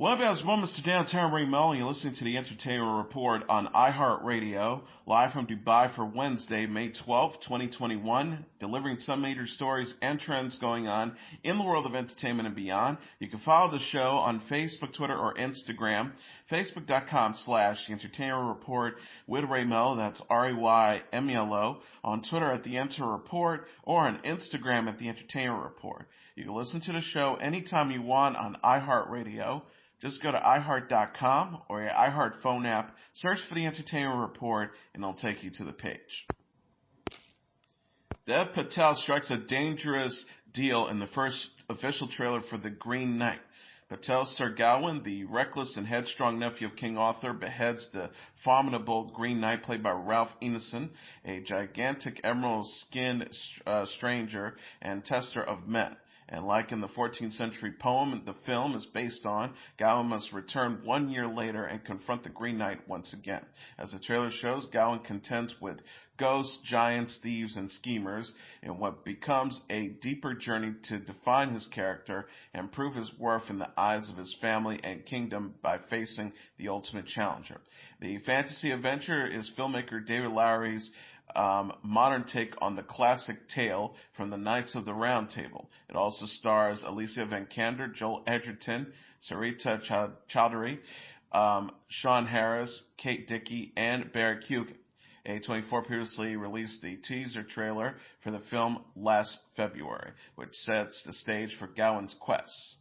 Well, as well, Mr. Dan Terry Melo, and you're listening to the Entertainment Report on iHeartRadio, live from Dubai for Wednesday, May 12th, 2021, delivering some major stories and trends going on in the world of entertainment and beyond. You can follow the show on Facebook, Twitter, or Instagram. Facebook.com/The Entertainment Report with Ray Melo, that's RAYMELO, on Twitter at The Enter Report, or on Instagram at The Entertainment Report. You can listen to the show anytime you want on iHeartRadio. Just go to iHeart.com or your iHeart phone app, search for The Entertainment Report, and it'll take you to the page. Dev Patel strikes a dangerous deal in the first official trailer for The Green Knight. Patel Sir Gawain, the reckless and headstrong nephew of King Arthur, beheads the formidable Green Knight played by Ralph Ineson, a gigantic emerald-skinned stranger and tester of men. And like in the 14th century poem the film is based on, Gawain must return 1 year later and confront the Green Knight once again. As the trailer shows, Gawain contends with ghosts, giants, thieves, and schemers in what becomes a deeper journey to define his character and prove his worth in the eyes of his family and kingdom by facing the ultimate challenger. The fantasy adventure is filmmaker David Lowery's modern take on the classic tale from the Knights of the Round Table. It also stars Alicia Vikander, Joel Edgerton, Sarita Chowdhury, Sean Harris, Kate Dickie, and Barry Keoghan. A24 previously released the teaser trailer for the film last February, which sets the stage for Gawain's quest.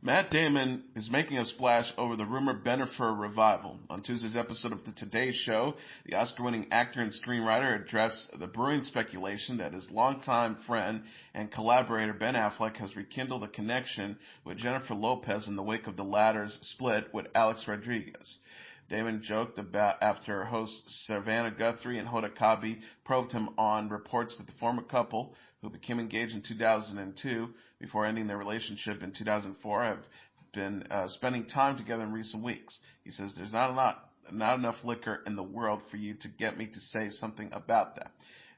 Matt Damon is making a splash over the rumored Bennifer revival. On Tuesday's episode of the Today Show, the Oscar-winning actor and screenwriter addressed the brewing speculation that his longtime friend and collaborator Ben Affleck has rekindled a connection with Jennifer Lopez in the wake of the latter's split with Alex Rodriguez. Damon joked about after hosts Savannah Guthrie and Hoda Kotb probed him on reports that the former couple, who became engaged in 2002 before ending their relationship in 2004, have been spending time together in recent weeks. He says, "There's not enough liquor in the world for you to get me to say something about that."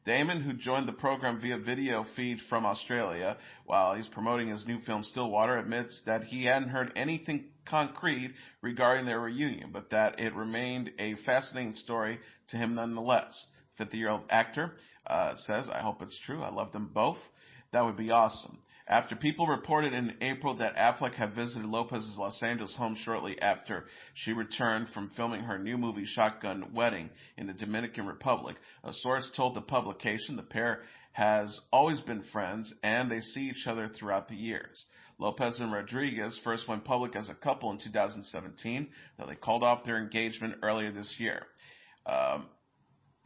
Damon, who joined the program via video feed from Australia while he's promoting his new film Stillwater, admits that he hadn't heard anything concrete regarding their reunion, but that it remained a fascinating story to him nonetheless. 50-year-old actor says, "I hope it's true. I love them both. That would be awesome." After people reported in April that Affleck had visited Lopez's Los Angeles home shortly after she returned from filming her new movie Shotgun Wedding in the Dominican Republic, a source told the publication the pair has always been friends and they see each other throughout the years. Lopez and Rodriguez first went public as a couple in 2017, though they called off their engagement earlier this year. A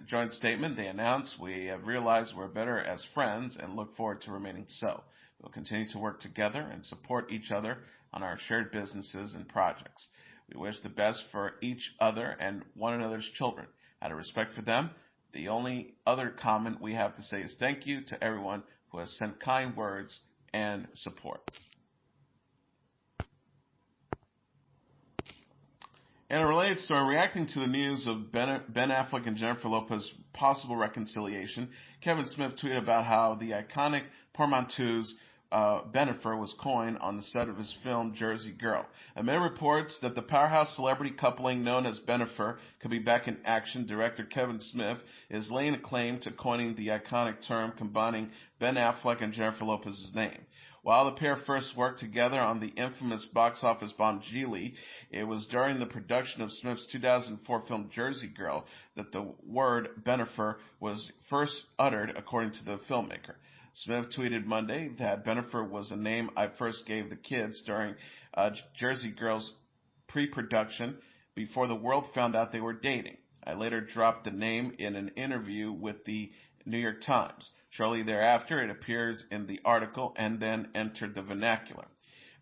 joint statement, they announced, "We have realized we're better as friends and look forward to remaining so. We'll continue to work together and support each other on our shared businesses and projects. We wish the best for each other and one another's children. Out of respect for them, the only other comment we have to say is thank you to everyone who has sent kind words and support." In a related story, reacting to the news of Ben Affleck and Jennifer Lopez's possible reconciliation, Kevin Smith tweeted about how the iconic portmanteaus Bennifer was coined on the set of his film Jersey Girl. Amid reports that the powerhouse celebrity coupling known as Bennifer could be back in action, director Kevin Smith is laying a claim to coining the iconic term combining Ben Affleck and Jennifer Lopez's name. While the pair first worked together on the infamous box office bomb Geely, it was during the production of Smith's 2004 film Jersey Girl that the word Bennifer was first uttered, according to the filmmaker. Smith tweeted Monday that Bennifer was a name I first gave the kids during Jersey Girl's pre-production before the world found out they were dating. I later dropped the name in an interview with the New York Times. Shortly thereafter, it appears in the article and then entered the vernacular.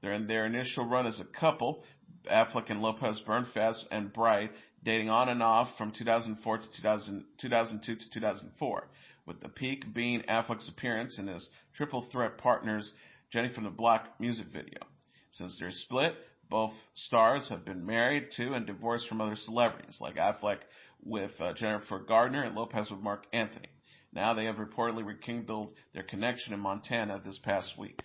During their initial run as a couple, Affleck and Lopez burned fast and bright, dating on and off from 2004 to 2002 to 2004, with the peak being Affleck's appearance in his Triple Threat Partners' Jenny from the Block music video. Since their split, both stars have been married to and divorced from other celebrities, like Affleck with Jennifer Gardner and Lopez with Mark Anthony. Now they have reportedly rekindled their connection in Montana this past week.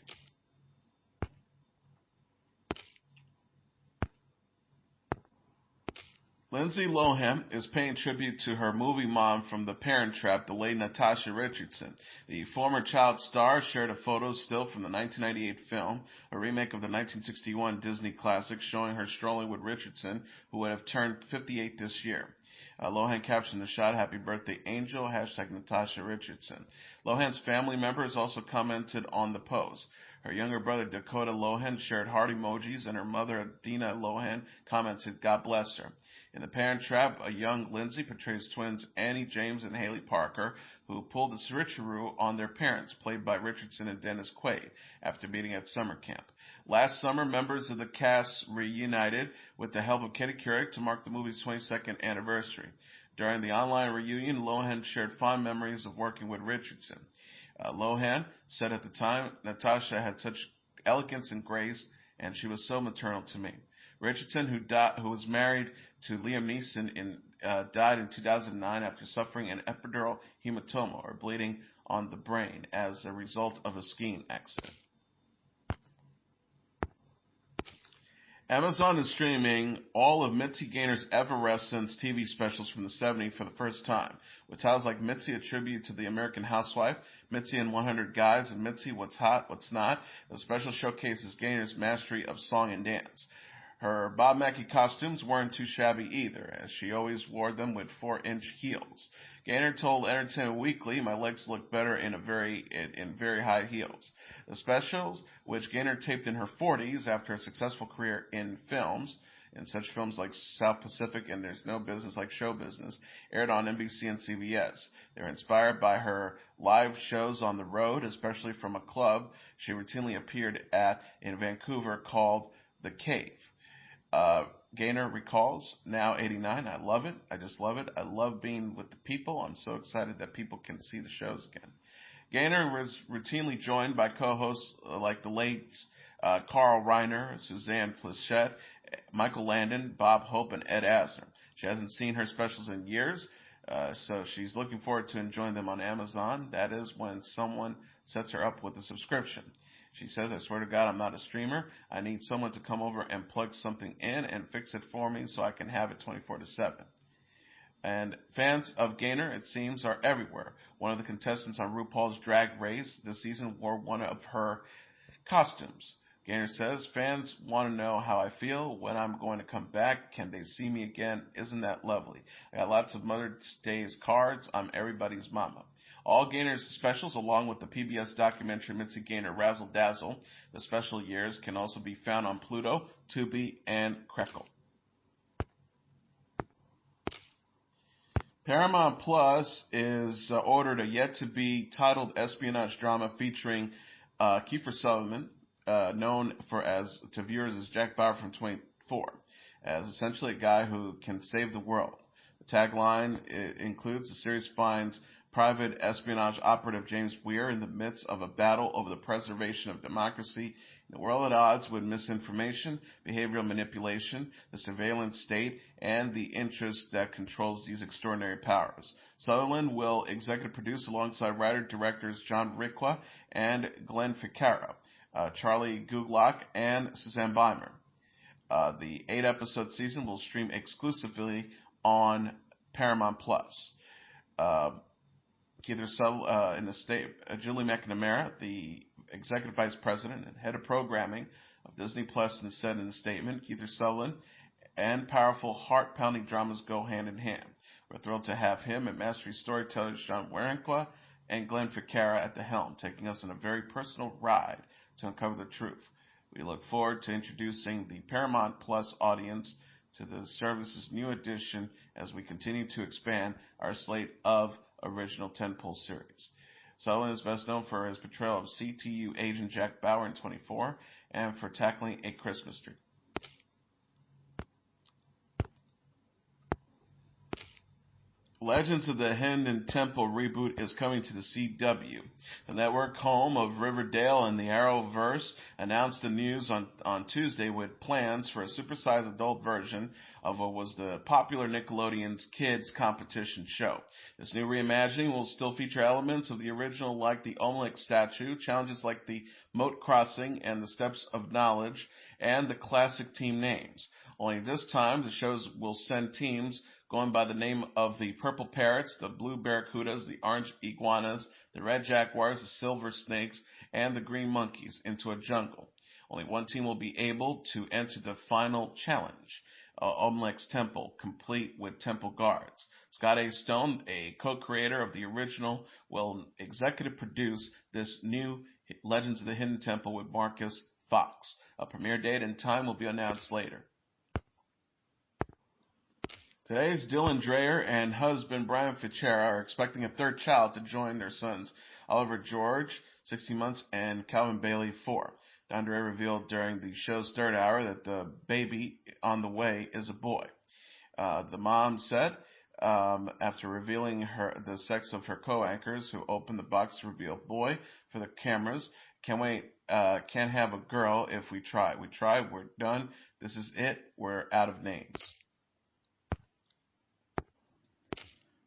Lindsay Lohan is paying tribute to her movie mom from The Parent Trap, the late Natasha Richardson. The former child star shared a photo still from the 1998 film, a remake of the 1961 Disney classic showing her strolling with Richardson, who would have turned 58 this year. Lohan captioned the shot, "Happy birthday, Angel," hashtag Natasha Richardson. Lohan's family members also commented on the post. Her younger brother, Dakota Lohan, shared heart emojis, and her mother, Adina Lohan, commented, "God bless her." In The Parent Trap, a young Lindsay portrays twins Annie James and Haley Parker, who pulled the switcheroo on their parents, played by Richardson and Dennis Quaid, after meeting at summer camp. Last summer, members of the cast reunited with the help of Katie Couric to mark the movie's 22nd anniversary. During the online reunion, Lohan shared fond memories of working with Richardson. Lohan said at the time, "Natasha had such elegance and grace, and she was so maternal to me." Richardson, who was married to Liam Neeson, died in 2009 after suffering an epidural hematoma, or bleeding on the brain, as a result of a skiing accident. Amazon is streaming all of Mitzi Gaynor's Effervescence TV specials from the 70s for the first time, with titles like Mitzi, a tribute to the American Housewife, Mitzi and 100 Guys, and Mitzi, What's Hot, What's Not. The special showcases Gaynor's mastery of song and dance. Her Bob Mackie costumes weren't too shabby either, as she always wore them with 4-inch heels. Gaynor told Entertainment Weekly, "My legs look better in very high heels." The specials, which Gaynor taped in her 40s after a successful career in films, in such films like South Pacific and There's No Business Like Show Business, aired on NBC and CBS. They were inspired by her live shows on the road, especially from a club she routinely appeared at in Vancouver called The Cave. Gaynor recalls, "Now 89, I love it. I just love it. I love being with the people. I'm so excited that people can see the shows again." Gaynor was routinely joined by co-hosts like the late Carl Reiner, Suzanne Pleshette, Michael Landon, Bob Hope, and Ed Asner. She hasn't seen her specials in years, so she's looking forward to enjoying them on Amazon. That is when someone sets her up with a subscription. She says, "I swear to God, I'm not a streamer. I need someone to come over and plug something in and fix it for me so I can have it 24/7. And fans of Gaynor, it seems, are everywhere. One of the contestants on RuPaul's Drag Race this season wore one of her costumes. Gaynor says, "Fans want to know how I feel, when I'm going to come back. Can they see me again? Isn't that lovely? I got lots of Mother's Day's cards. I'm everybody's mama." All Gaynor's specials, along with the PBS documentary Mitzi Gaynor Razzle Dazzle, the special years, can also be found on Pluto, Tubi, and Crackle. Paramount Plus is ordered a yet-to-be-titled espionage drama featuring Kiefer Sutherland, known to viewers as Jack Bauer from 24, as essentially a guy who can save the world. The tagline includes: "The series finds private espionage operative James Weir in the midst of a battle over the preservation of democracy in a world at odds with misinformation, behavioral manipulation, the surveillance state, and the interest that controls these extraordinary powers." Sutherland will executive produce alongside writer-directors John Requa and Glenn Ficarra, Charlie Googlock, and Suzanne Beimer. The 8-episode season will stream exclusively on Paramount Plus. Keith Sutherland, Julie McNamara, the executive vice president and head of programming of Disney Plus, said in a statement, "Keith Sutherland and powerful, heart-pounding dramas go hand in hand. We're thrilled to have him and mastery storytellers John Werenqua and Glenn Ficarra at the helm, taking us on a very personal ride to uncover the truth. We look forward to introducing the Paramount Plus audience to the service's new edition as we continue to expand our slate of original tentpole series." Sutherland is best known for his portrayal of CTU agent Jack Bauer in 24 and for tackling A Christmas Tree. Legends of the Hidden Temple reboot is coming to the CW. The network, home of Riverdale and the Arrowverse, announced the news on Tuesday with plans for a supersized adult version of what was the popular Nickelodeon's kids competition show. This new reimagining will still feature elements of the original, like the Olmec statue, challenges like the moat crossing and the steps of knowledge, and the classic team names. Only this time, the shows will send teams going by the name of the Purple Parrots, the Blue Barracudas, the Orange Iguanas, the Red Jaguars, the Silver Snakes, and the Green Monkeys into a jungle. Only one team will be able to enter the final challenge, Omlek's Temple, complete with temple guards. Scott A. Stone, a co-creator of the original, will executive produce this new Legends of the Hidden Temple with Marcus Fox. A premiere date and time will be announced later. Today's Dylan Dreyer and husband Brian Fitzgerald are expecting a third child to join their sons Oliver George, 16 months, and Calvin Bailey, 4. Don Dreyer revealed during the show's third hour that the baby on the way is a boy. The mom said, after revealing the sex of her co-anchors who opened the box to reveal boy for the cameras, can't wait, can't have a girl if we try. We tried, we're done, this is it, we're out of names.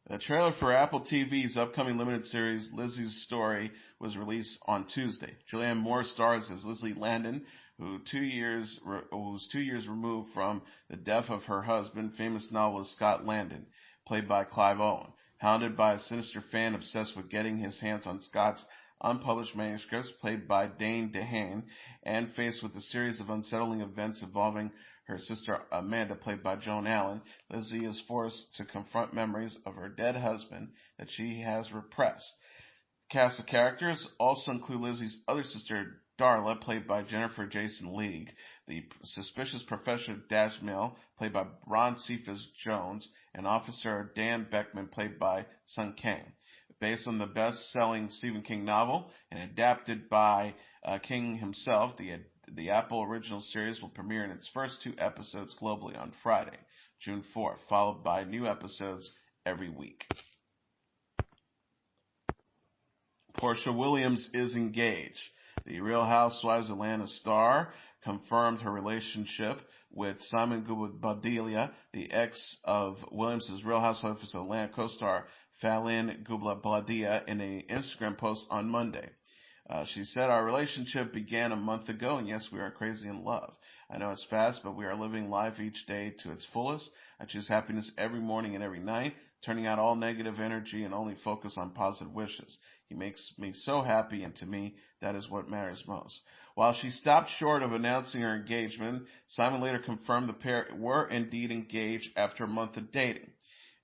The trailer for Apple TV's upcoming limited series, Lizzies Story, was released on Tuesday. Julianne Moore stars as Lizzie Landon, who's 2 years removed from the death of her husband, famous novelist Scott Landon, played by Clive Owen. Hounded by a sinister fan obsessed with getting his hands on Scott's unpublished manuscripts, played by Dane DeHaan, and faced with a series of unsettling events involving her sister Amanda, played by Joan Allen, Lizzie is forced to confront memories of her dead husband that she has repressed. The cast of characters also include Lizzie's other sister, Darla, played by Jennifer Jason Leigh, the suspicious Professor Dashmill, played by Ron Cephas Jones, and Officer Dan Beckman, played by Sun Kang. Based on the best-selling Stephen King novel and adapted by King himself, the Apple original series will premiere in its first 2 episodes globally on Friday, June 4th, followed by new episodes every week. Portia Williams is engaged. The Real Housewives of Atlanta star confirmed her relationship with Simon Gubla-Badelia, the ex of Williams' Real Housewives of Atlanta co-star Fallon Gubla-Badelia, in an Instagram post on Monday. She said, "Our relationship began a month ago, and yes, we are crazy in love. I know it's fast, but we are living life each day to its fullest. I choose happiness every morning and every night, turning out all negative energy and only focus on positive wishes. He makes me so happy, and to me, that is what matters most." While she stopped short of announcing her engagement, Simon later confirmed the pair were indeed engaged after a month of dating.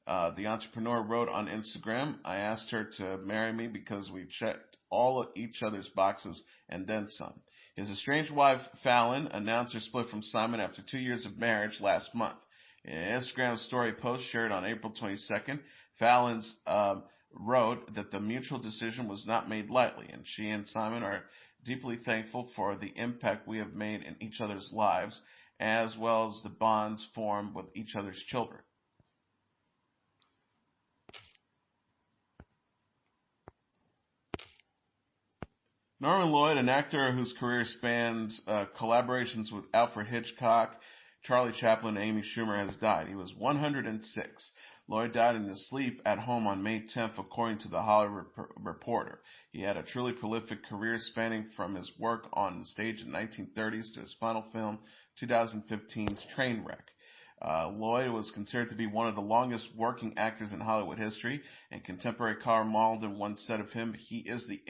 The entrepreneur wrote on Instagram, "I asked her to marry me because we checked all of each other's boxes and then some." His estranged wife, Fallon, announced her split from Simon after 2 years of marriage last month. In an Instagram story post shared on April 22nd, Fallon's wrote that the mutual decision was not made lightly, and she and Simon are deeply thankful for the impact we have made in each other's lives, as well as the bonds formed with each other's children. Norman Lloyd, an actor whose career spans collaborations with Alfred Hitchcock, Charlie Chaplin, and Amy Schumer, has died. He was 106. Lloyd died in his sleep at home on May 10th, according to the Hollywood Reporter. He had a truly prolific career spanning from his work on the stage in the 1930s to his final film, 2015's Trainwreck. Lloyd was considered to be one of the longest working actors in Hollywood history, and contemporary Karl Malden once said of him, "He is the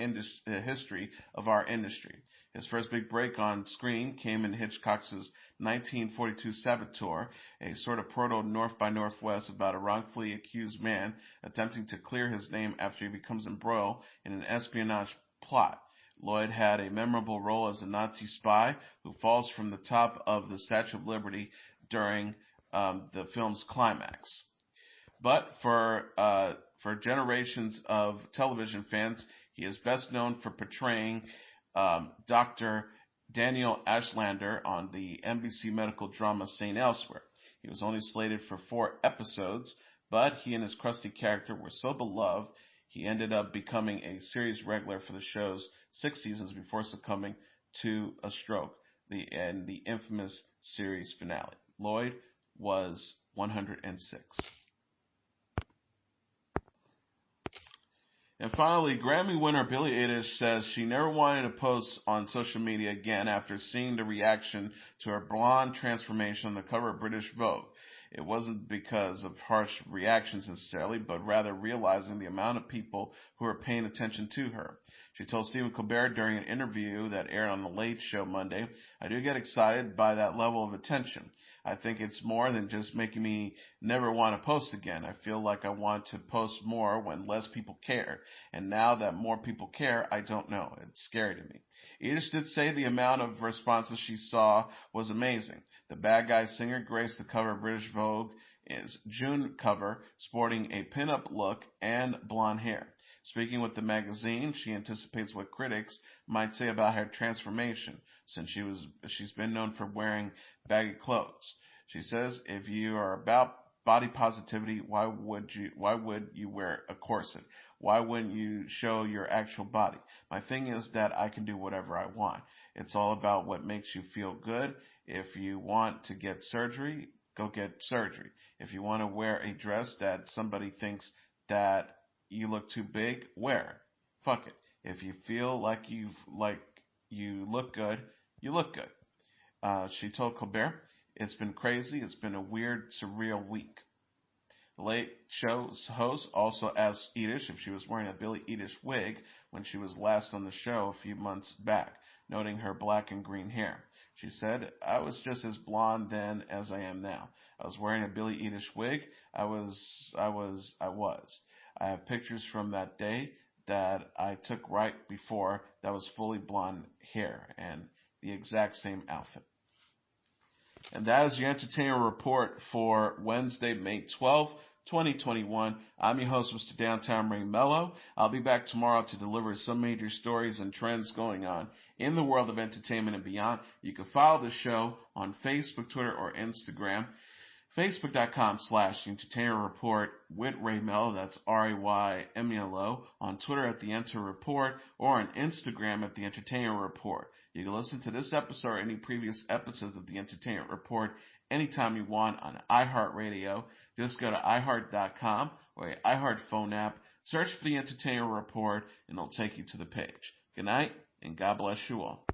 history of our industry." His first big break on screen came in Hitchcock's 1942 Saboteur, a sort of proto North by Northwest about a wrongfully accused man attempting to clear his name after he becomes embroiled in an espionage plot. Lloyd had a memorable role as a Nazi spy who falls from the top of the Statue of Liberty during the film's climax. But for generations of television fans, he is best known for portraying Dr. Daniel Ashlander on the NBC medical drama St. Elsewhere. He was only slated for 4 episodes, but he and his crusty character were so beloved, he ended up becoming a series regular for the show's 6 seasons before succumbing to a stroke and the infamous series finale. Lloyd was 106. And finally, Grammy winner Billie Eilish says she never wanted to post on social media again after seeing the reaction to her blonde transformation on the cover of British Vogue. It wasn't because of harsh reactions necessarily, but rather realizing the amount of people who are paying attention to her. She told Stephen Colbert during an interview that aired on The Late Show Monday, "I do get excited by that level of attention. I think it's more than just making me never want to post again. I feel like I want to post more when less people care. And now that more people care, I don't know. It's scary to me." Eilish did say the amount of responses she saw was amazing. The Bad Guy singer graced the cover of British Vogue's June cover, sporting a pin-up look and blonde hair. Speaking with the magazine, she anticipates what critics might say about her transformation, since she's been known for wearing baggy clothes. She says, "If you are about body positivity, why would you wear a corset? Why wouldn't you show your actual body? My thing is that I can do whatever I want. It's all about what makes you feel good. If you want to get surgery, go get surgery. If you want to wear a dress that somebody thinks that you look too big, wear it. Fuck it. If you feel like you look good, you look good." She told Colbert, "It's been crazy. It's been a weird, surreal week." The Late Show's host also asked Eilish if she was wearing a Billie Eilish wig when she was last on the show a few months back, noting her black and green hair. She said, "I was just as blonde then as I am now. I was wearing a Billie Eilish wig. I was. I have pictures from that day that I took right before that was fully blonde hair and the exact same outfit." And that is your entertainment report for Wednesday, May 12th, 2021. I'm your host, Mr. Downtown Ray Melo. I'll be back tomorrow to deliver some major stories and trends going on in the world of entertainment and beyond. You can follow the show on Facebook, Twitter, or Instagram. Facebook.com/Entertainment Report with Ray Melo, that's RAYMELO, on Twitter at The Enter Report, or on Instagram at The Entertainment Report. You can listen to this episode or any previous episodes of The Entertainment Report anytime you want on iHeartRadio. Just go to iHeart.com or your iHeart phone app, search for The Entertainment Report, and it'll take you to the page. Good night, and God bless you all.